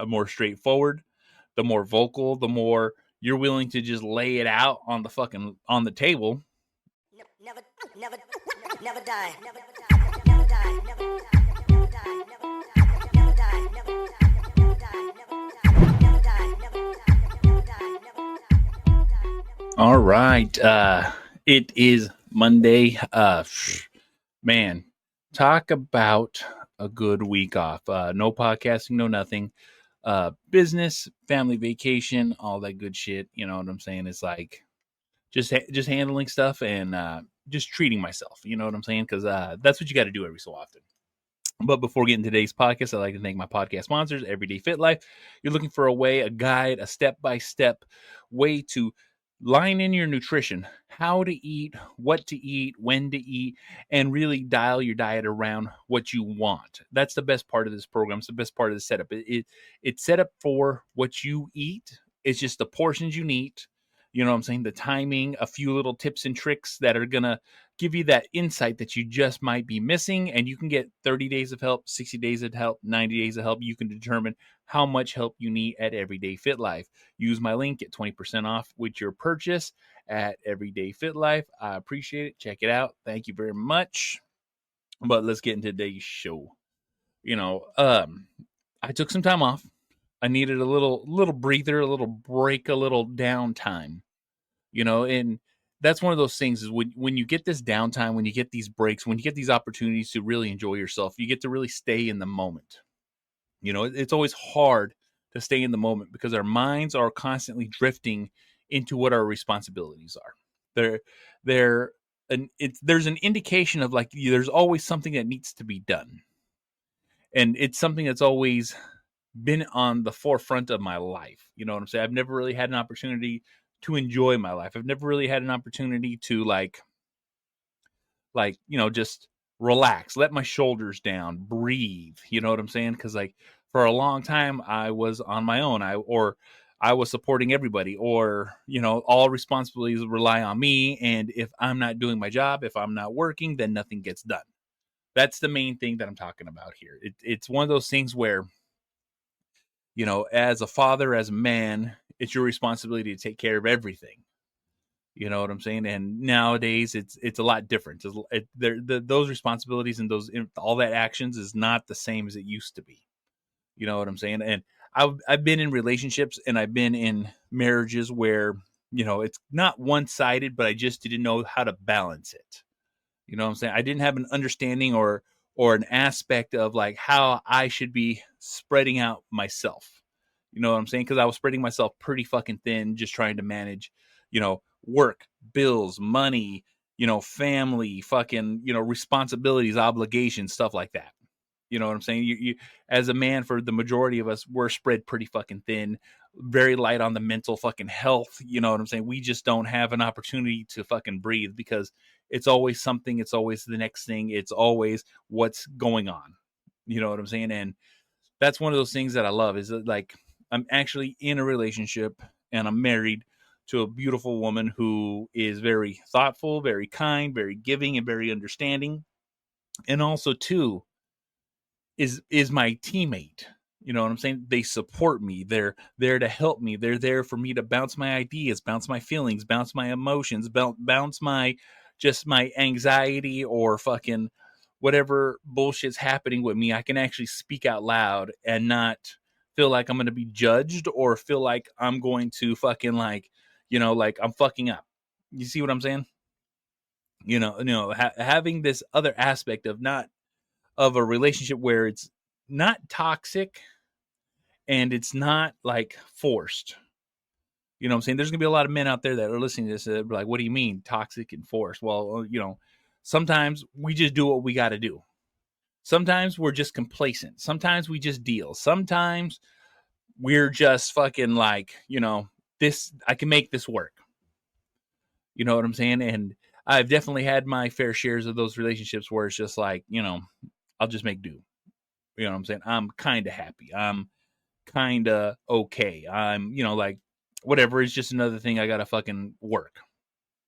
more straightforward, the more vocal, the more you're willing to just lay it out on the table. Never die. Never die. Never die. Never die. Never die. Never die. Never die. Never die. Never die. Never die. All right. It is Monday. Man, talk about a good week off. No podcasting, no nothing. Business, family vacation, all that good shit. You know what I'm saying? It's like just handling stuff and just treating myself. You know what I'm saying? Because that's what you got to do every so often. But before getting today's podcast, I'd like to thank my podcast sponsors, Everyday Fit Life. You're looking for a guide, a step-by-step way to line in your nutrition, how to eat, what to eat, when to eat, and really dial your diet around what you want. That's the best part of this program. It's the best part of the setup. It's set up for what you eat. It's just the portions you need. You know what I'm saying? The timing, a few little tips and tricks that are going to give you that insight that you just might be missing. And you can get 30 days of help, 60 days of help, 90 days of help. You can determine how much help you need at Everyday Fit Life. Use my link, get 20% off with your purchase at Everyday Fit Life. I appreciate it. Check it out. Thank you very much. But let's get into today's show. I took some time off. I needed a little breather, a little break, a little downtime. And that's one of those things is when you get this downtime, when you get these breaks, when you get these opportunities to really enjoy yourself, you get to really stay in the moment. It's always hard to stay in the moment because our minds are constantly drifting into what our responsibilities are. There's an indication of like there's always something that needs to be done. And it's something that's always been on the forefront of my life. You know what I'm saying? I've never really had an opportunity to enjoy my life. I've never really had an opportunity to just relax, let my shoulders down, breathe. You know what I'm saying? Because like for a long time, I was on my own. I was supporting everybody, or all responsibilities rely on me. And if I'm not doing my job, if I'm not working, then nothing gets done. That's the main thing that I'm talking about here. It's one of those things where, as a father, as a man, it's your responsibility to take care of everything. You know what I'm saying? And nowadays it's a lot different. Those responsibilities and all that actions is not the same as it used to be. You know what I'm saying? And I've been in relationships and I've been in marriages where, it's not one-sided, but I just didn't know how to balance it. You know what I'm saying? I didn't have an understanding or an aspect of like how I should be spreading out myself. You know what I'm saying? Because I was spreading myself pretty fucking thin, just trying to manage, work, bills, money, family, fucking, responsibilities, obligations, stuff like that. You know what I'm saying? You as a man, for the majority of us, we're spread pretty fucking thin, very light on the mental fucking health. You know what I'm saying? We just don't have an opportunity to fucking breathe because it's always something. It's always the next thing. It's always what's going on. You know what I'm saying? And that's one of those things that I love is that, like, I'm actually in a relationship and I'm married to a beautiful woman who is very thoughtful, very kind, very giving, and very understanding. And also, too, is my teammate. You know what I'm saying? They support me. They're there to help me. They're there for me to bounce my ideas, bounce my feelings, bounce my emotions, bounce my anxiety or fucking whatever bullshit's happening with me. I can actually speak out loud and not feel like I'm going to be judged or feel like I'm going to fucking like I'm fucking up. You see what I'm saying? Having this other aspect of a relationship where it's not toxic and it's not like forced. You know what I'm saying? There's going to be a lot of men out there that are listening to this that are like, what do you mean toxic and forced? Well, sometimes we just do what we got to do. Sometimes we're just complacent. Sometimes we just deal. Sometimes we're just fucking like, this, I can make this work. You know what I'm saying? And I've definitely had my fair shares of those relationships where it's just like, I'll just make do. You know what I'm saying? I'm kind of happy. I'm kind of okay. I'm, like whatever. It's just another thing I got to fucking work.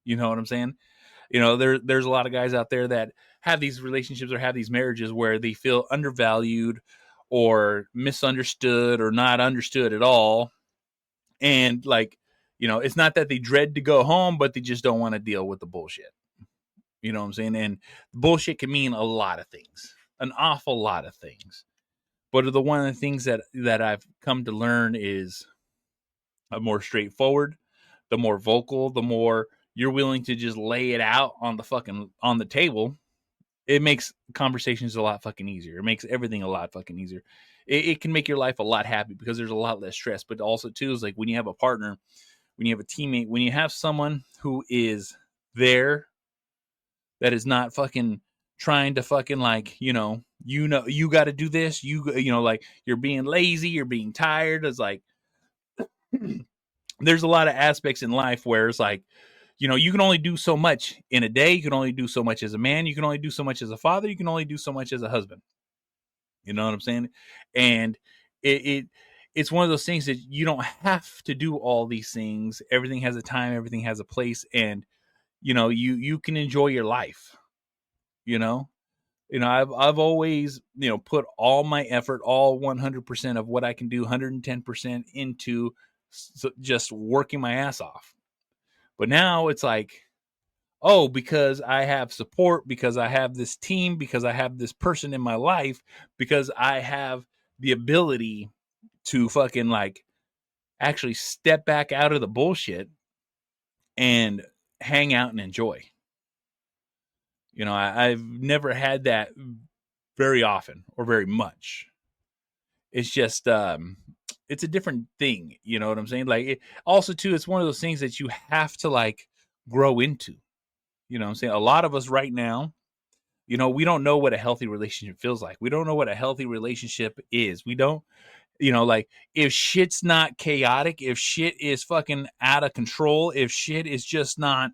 You know what I'm saying? There's a lot of guys out there that have these relationships or have these marriages where they feel undervalued or misunderstood or not understood at all. And like, it's not that they dread to go home, but they just don't want to deal with the bullshit. You know what I'm saying? And bullshit can mean a lot of things, an awful lot of things. But one of the things that I've come to learn is a more straightforward, the more vocal, the more you're willing to just lay it out on the table. It makes conversations a lot fucking easier. It makes everything a lot fucking easier. It can make your life a lot happy because there's a lot less stress. But also too is like when you have a partner, when you have a teammate, when you have someone who is there that is not fucking trying to fucking like, you got to do this, like you're being lazy, you're being tired. It's like, there's a lot of aspects in life where it's like, you can only do so much in a day. You can only do so much as a man. You can only do so much as a father. You can only do so much as a husband. You know what I'm saying? And it's one of those things that you don't have to do all these things. Everything has a time. Everything has a place. And, you can enjoy your life. I've always, put all my effort, all 100% of what I can do, 110% into just working my ass off. But now it's like, oh, because I have support, because I have this team, because I have this person in my life, because I have the ability to fucking like actually step back out of the bullshit and hang out and enjoy. I've never had that very often or very much. It's just, it's a different thing. You know what I'm saying? Like, also too, it's one of those things that you have to like grow into. You know what I'm saying? A lot of us right now, we don't know what a healthy relationship feels like. We don't know what a healthy relationship is. We don't, like if shit's not chaotic, if shit is fucking out of control, if shit is just not,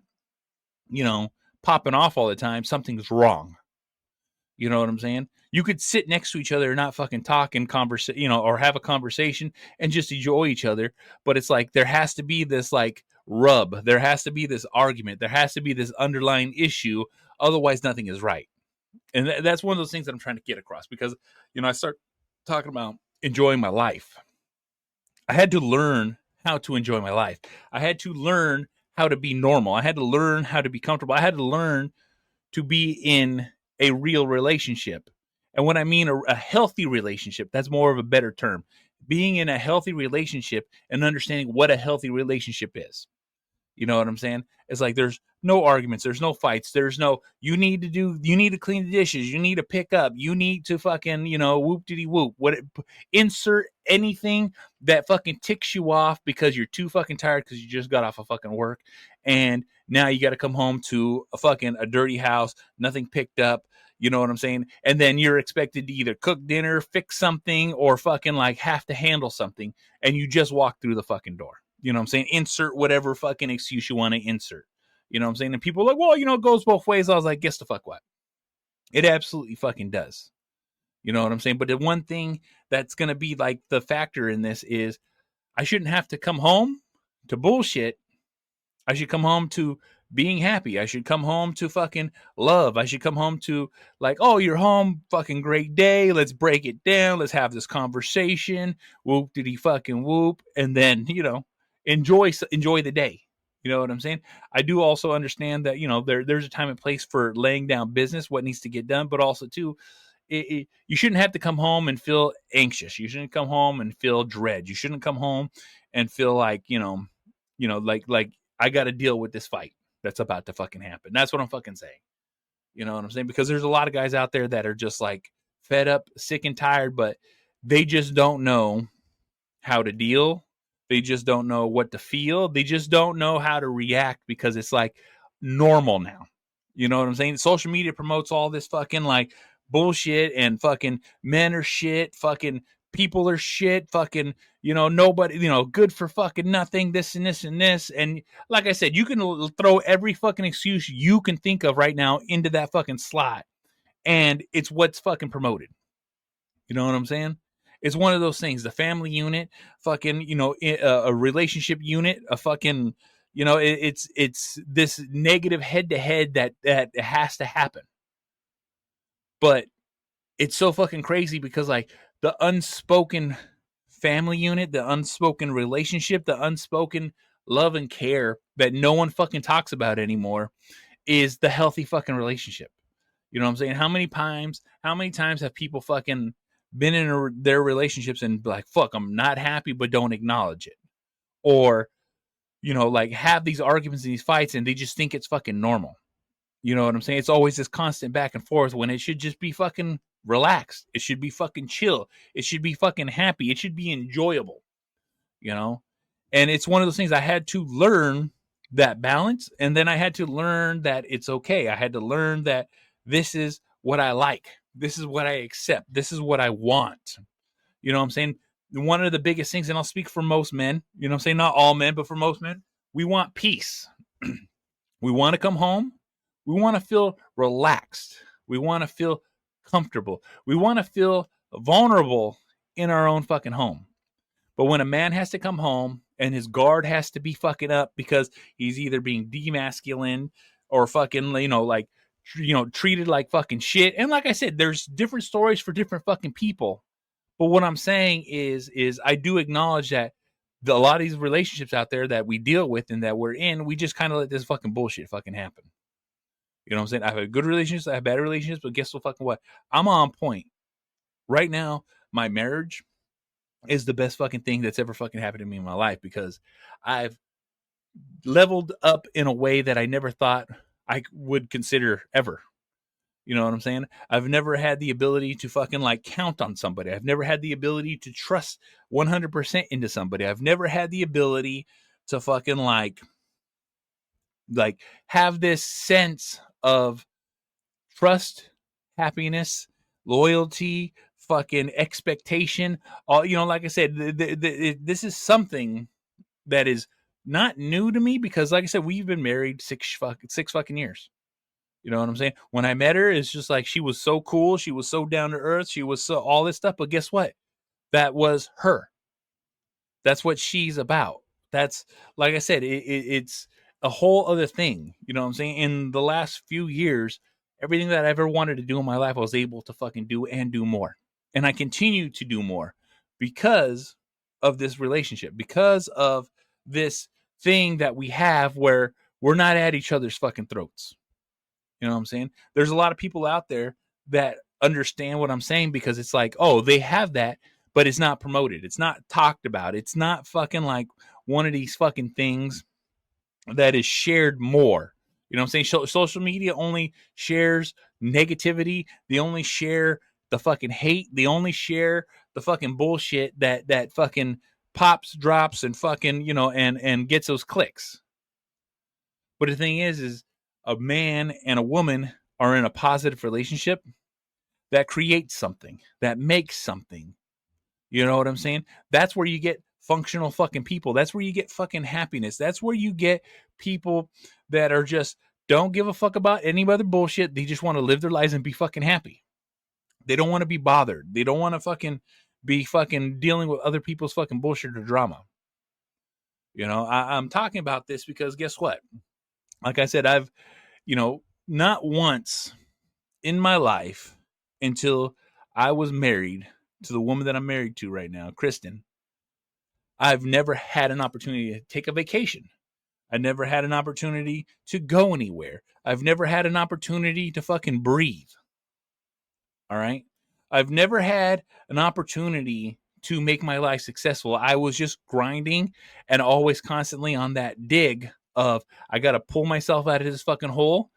popping off all the time, something's wrong. You know what I'm saying? You could sit next to each other and not fucking talk and converse, or have a conversation and just enjoy each other. But it's like, there has to be this like rub. There has to be this argument. There has to be this underlying issue. Otherwise nothing is right. And that's one of those things that I'm trying to get across because, I start talking about enjoying my life. I had to learn how to enjoy my life. I had to learn how to be normal. I had to learn how to be comfortable. I had to learn to be in a real relationship. And when I mean a healthy relationship, that's more of a better term. Being in a healthy relationship and understanding what a healthy relationship is. You know what I'm saying? It's like there's no arguments, there's no fights, there's no you need to clean the dishes, you need to pick up, you need to fucking, whoop diddy whoop. Insert anything that fucking ticks you off because you're too fucking tired because you just got off of fucking work and now you got to come home to a dirty house, nothing picked up. You know what I'm saying? And then you're expected to either cook dinner, fix something, or fucking like have to handle something, and you just walk through the fucking door. You know what I'm saying? Insert whatever fucking excuse you want to insert. You know what I'm saying? And people are like, well, it goes both ways. I was like, guess the fuck what? It absolutely fucking does. You know what I'm saying? But the one thing that's going to be like the factor in this is I shouldn't have to come home to bullshit. I should come home to being happy. I should come home to fucking love. I should come home to like, oh, you're home, fucking great day. Let's break it down. Let's have this conversation. Whoop did he fucking whoop? And then, enjoy the day. You know what I'm saying? I do also understand that, there's a time and place for laying down business, what needs to get done, but also too, you shouldn't have to come home and feel anxious. You shouldn't come home and feel dread. You shouldn't come home and feel like, like I got to deal with this fight that's about to fucking happen. That's what I'm fucking saying. You know what I'm saying? Because there's a lot of guys out there that are just like fed up, sick and tired, but they just don't know how to deal. They just don't know what to feel. They just don't know how to react because it's like normal now. You know what I'm saying? Social media promotes all this fucking like bullshit and fucking men are shit, fucking people are shit, fucking, nobody, good for fucking nothing, this and this and this. And like I said, you can throw every fucking excuse you can think of right now into that fucking slot. And it's what's fucking promoted. You know what I'm saying? It's one of those things, the family unit, fucking, a relationship unit, a fucking, it's this negative head to head that has to happen. But it's so fucking crazy because like the unspoken family unit, the unspoken relationship, the unspoken love and care that no one fucking talks about anymore is the healthy fucking relationship. You know what I'm saying? How many times have people fucking been in their relationships and like, fuck, I'm not happy, but don't acknowledge it? Or, like have these arguments and these fights and they just think it's fucking normal. You know what I'm saying? It's always this constant back and forth when it should just be fucking relaxed. It should be fucking chill. It should be fucking happy. It should be enjoyable, And it's one of those things I had to learn that balance. And then I had to learn that it's okay. I had to learn that this is what I like. This is what I accept. This is what I want. You know what I'm saying? One of the biggest things, and I'll speak for most men, you know what I'm saying? Not all men, but for most men, we want peace. We want to come home. We want to feel relaxed. We want to feel comfortable. We want to feel vulnerable in our own fucking home. But when a man has to come home and his guard has to be fucking up because he's either being demasculine or fucking, treated like fucking shit. And like I said, there's different stories for different fucking people. But what I'm saying is I do acknowledge that a lot of these relationships out there that we deal with and that we're in, we just kind of let this fucking bullshit fucking happen. You know what I'm saying? I have good relationships, I have bad relationships, but guess what? I'm on point. Right now, my marriage is the best fucking thing that's ever fucking happened to me in my life because I've leveled up in a way that I never thought I would consider ever. You know what I'm saying? I've never had the ability to fucking count on somebody. I've never had the ability to trust 100% into somebody. I've never had the ability to fucking have this sense of trust, happiness, loyalty, fucking expectation. All, like I said, this is something that is not new to me because, like I said, we've been married six fucking years. You know what I'm saying? When I met her, it's just like she was so cool. She was so down to earth. She was so all this stuff. But guess what? That was her. That's what she's about. That's, like I said, it's a whole other thing. You know what I'm saying? In the last few years, everything that I ever wanted to do in my life, I was able to fucking do and do more. And I continue to do more because of this relationship, because of this thing that we have where we're not at each other's fucking throats. You know what I'm saying? There's a lot of people out there that understand what I'm saying because it's like, oh, they have that, but it's not promoted. It's not talked about. It's not fucking like one of these fucking things that is shared more. You know what I'm saying? Social media only shares negativity. They only share the fucking hate. They only share the fucking bullshit that fucking pops, drops, and fucking, and gets those clicks. But the thing is a man and a woman are in a positive relationship that creates something, that makes something. You know what I'm saying? That's where you get functional fucking people. That's where you get fucking happiness. That's where you get people that are just don't give a fuck about any other bullshit. They just want to live their lives and be fucking happy. They don't want to be bothered. They don't want to fucking be fucking dealing with other people's fucking bullshit or drama. I'm talking about this because guess what? Like I said, I've, not once in my life until I was married to the woman that I'm married to right now, Kristen, I've never had an opportunity to take a vacation. I never had an opportunity to go anywhere. I've never had an opportunity to fucking breathe. All right? I've never had an opportunity to make my life successful. I was just grinding and always constantly on that dig of I got to pull myself out of this fucking hole.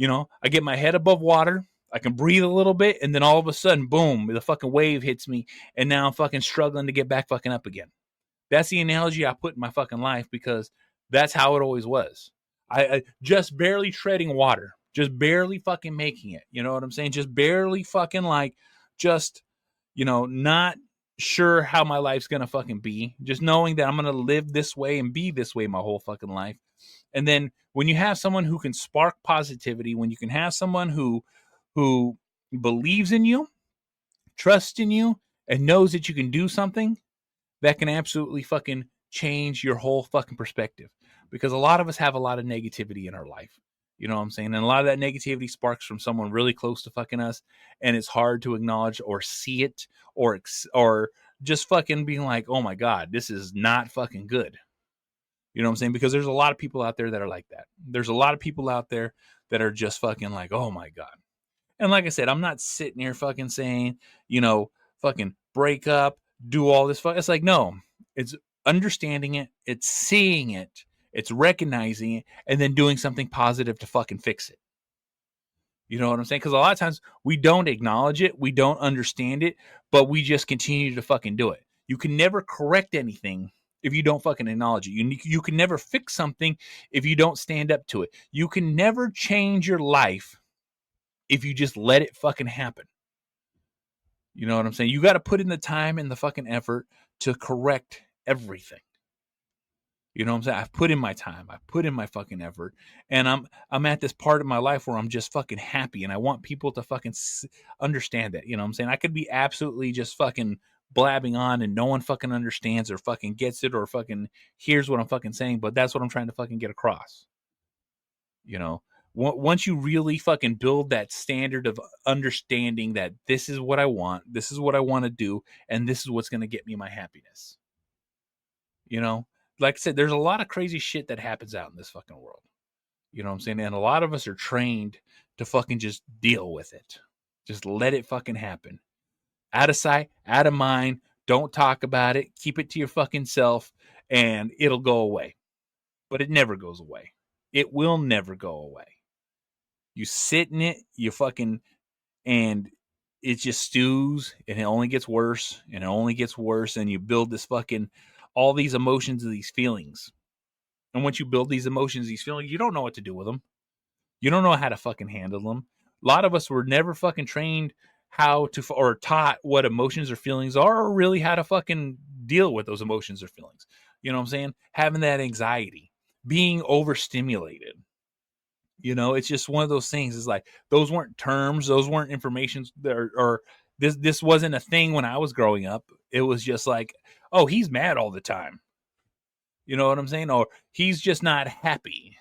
I get my head above water. I can breathe a little bit. And then all of a sudden, boom, the fucking wave hits me. And now I'm fucking struggling to get back fucking up again. That's the analogy I put in my fucking life because that's how it always was. I just barely treading water, just barely fucking making it. You know what I'm saying? Just barely fucking not sure how my life's going to fucking be. Just knowing that I'm going to live this way and be this way my whole fucking life. And then when you have someone who can spark positivity, when you can have someone who believes in you, trusts in you, and knows that you can do something, that can absolutely fucking change your whole fucking perspective. Because a lot of us have a lot of negativity in our life. You know what I'm saying? And a lot of that negativity sparks from someone really close to fucking us, and it's hard to acknowledge or see it, or just fucking being like, oh my God, this is not fucking good. You know what I'm saying? Because there's a lot of people out there that are like that. There's a lot of people out there that are just fucking like, oh my God. And like I said, I'm not sitting here fucking saying, fucking break up, do all this. It's like, no, it's understanding it, it's seeing it, it's recognizing it, and then doing something positive to fucking fix it. You know what I'm saying? Because a lot of times we don't acknowledge it, we don't understand it, but we just continue to fucking do it. You can never correct anything if you don't fucking acknowledge it. You can never fix something if you don't stand up to it. You can never change your life if you just let it fucking happen. You know what I'm saying? You got to put in the time and the fucking effort to correct everything. You know what I'm saying? I've put in my time. I've put in my fucking effort. And I'm at this part of my life where I'm just fucking happy. And I want people to fucking understand that. You know what I'm saying? I could be absolutely just fucking blabbing on and no one fucking understands or fucking gets it or fucking hears what I'm fucking saying. But that's what I'm trying to fucking get across. You know? Once you really fucking build that standard of understanding that this is what I want, this is what I want to do, and this is what's going to get me my happiness. You know? Like I said, there's a lot of crazy shit that happens out in this fucking world. You know what I'm saying? And a lot of us are trained to fucking just deal with it. Just let it fucking happen. Out of sight, out of mind. Don't talk about it. Keep it to your fucking self and it'll go away. But it never goes away. It will never go away. You sit in it, you fucking, and it just stews and it only gets worse and it only gets worse. And you build this fucking, all these emotions and these feelings. And once you build these emotions, these feelings, you don't know what to do with them. You don't know how to fucking handle them. A lot of us were never fucking trained how to, or taught what emotions or feelings are, or really how to fucking deal with those emotions or feelings. You know what I'm saying? Having that anxiety, being overstimulated. You know, it's just one of those things. It's like, those weren't terms, those weren't informations, or this wasn't a thing when I was growing up. It was just like, oh, he's mad all the time. You know what I'm saying? Or he's just not happy.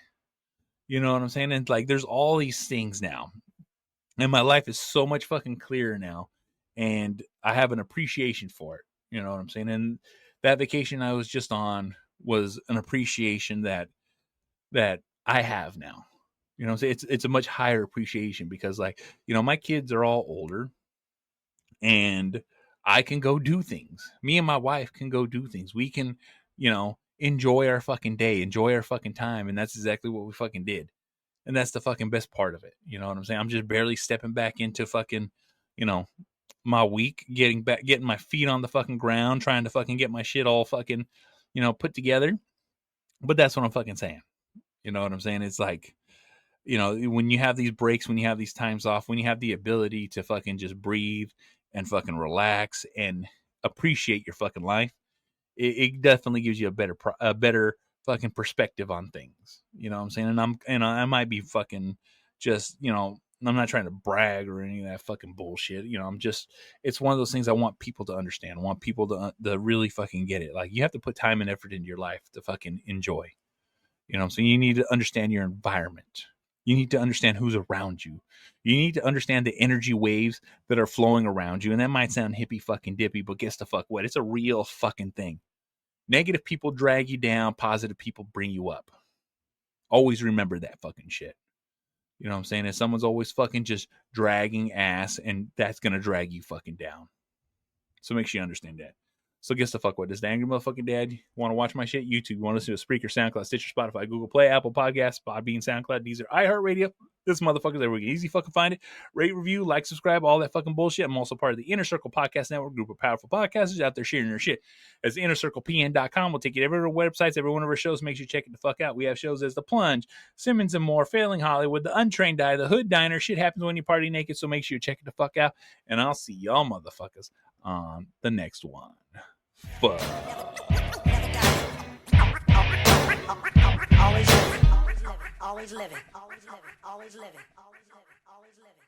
You know what I'm saying? And like, there's all these things now. And my life is so much fucking clearer now. And I have an appreciation for it. You know what I'm saying? And that vacation I was just on was an appreciation that I have now. You know what I'm saying? It's a much higher appreciation because, like, you know, my kids are all older and I can go do things. Me and my wife can go do things. We can, you know, enjoy our fucking day, enjoy our fucking time. And that's exactly what we fucking did. And that's the fucking best part of it. You know what I'm saying? I'm just barely stepping back into fucking, you know, my week, getting my feet on the fucking ground, trying to fucking get my shit all fucking, you know, put together. But that's what I'm fucking saying. You know what I'm saying? It's like, you know, when you have these breaks, when you have these times off, when you have the ability to fucking just breathe and fucking relax and appreciate your fucking life, it definitely gives you a better fucking perspective on things. You know what I'm saying? And I might be fucking just, you know, I'm not trying to brag or any of that fucking bullshit. You know, it's one of those things I want people to understand. I want people to really fucking get it. Like, you have to put time and effort into your life to fucking enjoy. You know what I'm saying? You need to understand your environment. You need to understand who's around you. You need to understand the energy waves that are flowing around you. And that might sound hippie fucking dippy, but guess the fuck what? It's a real fucking thing. Negative people drag you down. Positive people bring you up. Always remember that fucking shit. You know what I'm saying? And someone's always fucking just dragging ass, and that's going to drag you fucking down. So make sure you understand that. So guess the fuck what? This is the Angry Motherfucking Dad. You want to watch my shit? YouTube. You want to listen to Spreaker, SoundCloud, Stitcher, Spotify, Google Play, Apple Podcasts, Podbean, SoundCloud, Deezer, iHeartRadio. This motherfucker's everywhere. Easy fucking find it. Rate, review, like, subscribe, all that fucking bullshit. I'm also part of the Inner Circle Podcast Network, group of powerful podcasters out there sharing their shit. As InnerCirclePN.com. We'll take you to every websites, every one of our shows. Make sure you check it the fuck out. We have shows as The Plunge, Simmons and More, Failing Hollywood, The Untrained Eye, The Hood Diner. Shit happens when you party naked, so make sure you check it the fuck out. And I'll see y'all motherfuckers on the next one. Fuck. Always living, always living, always living, always living, always living, always living.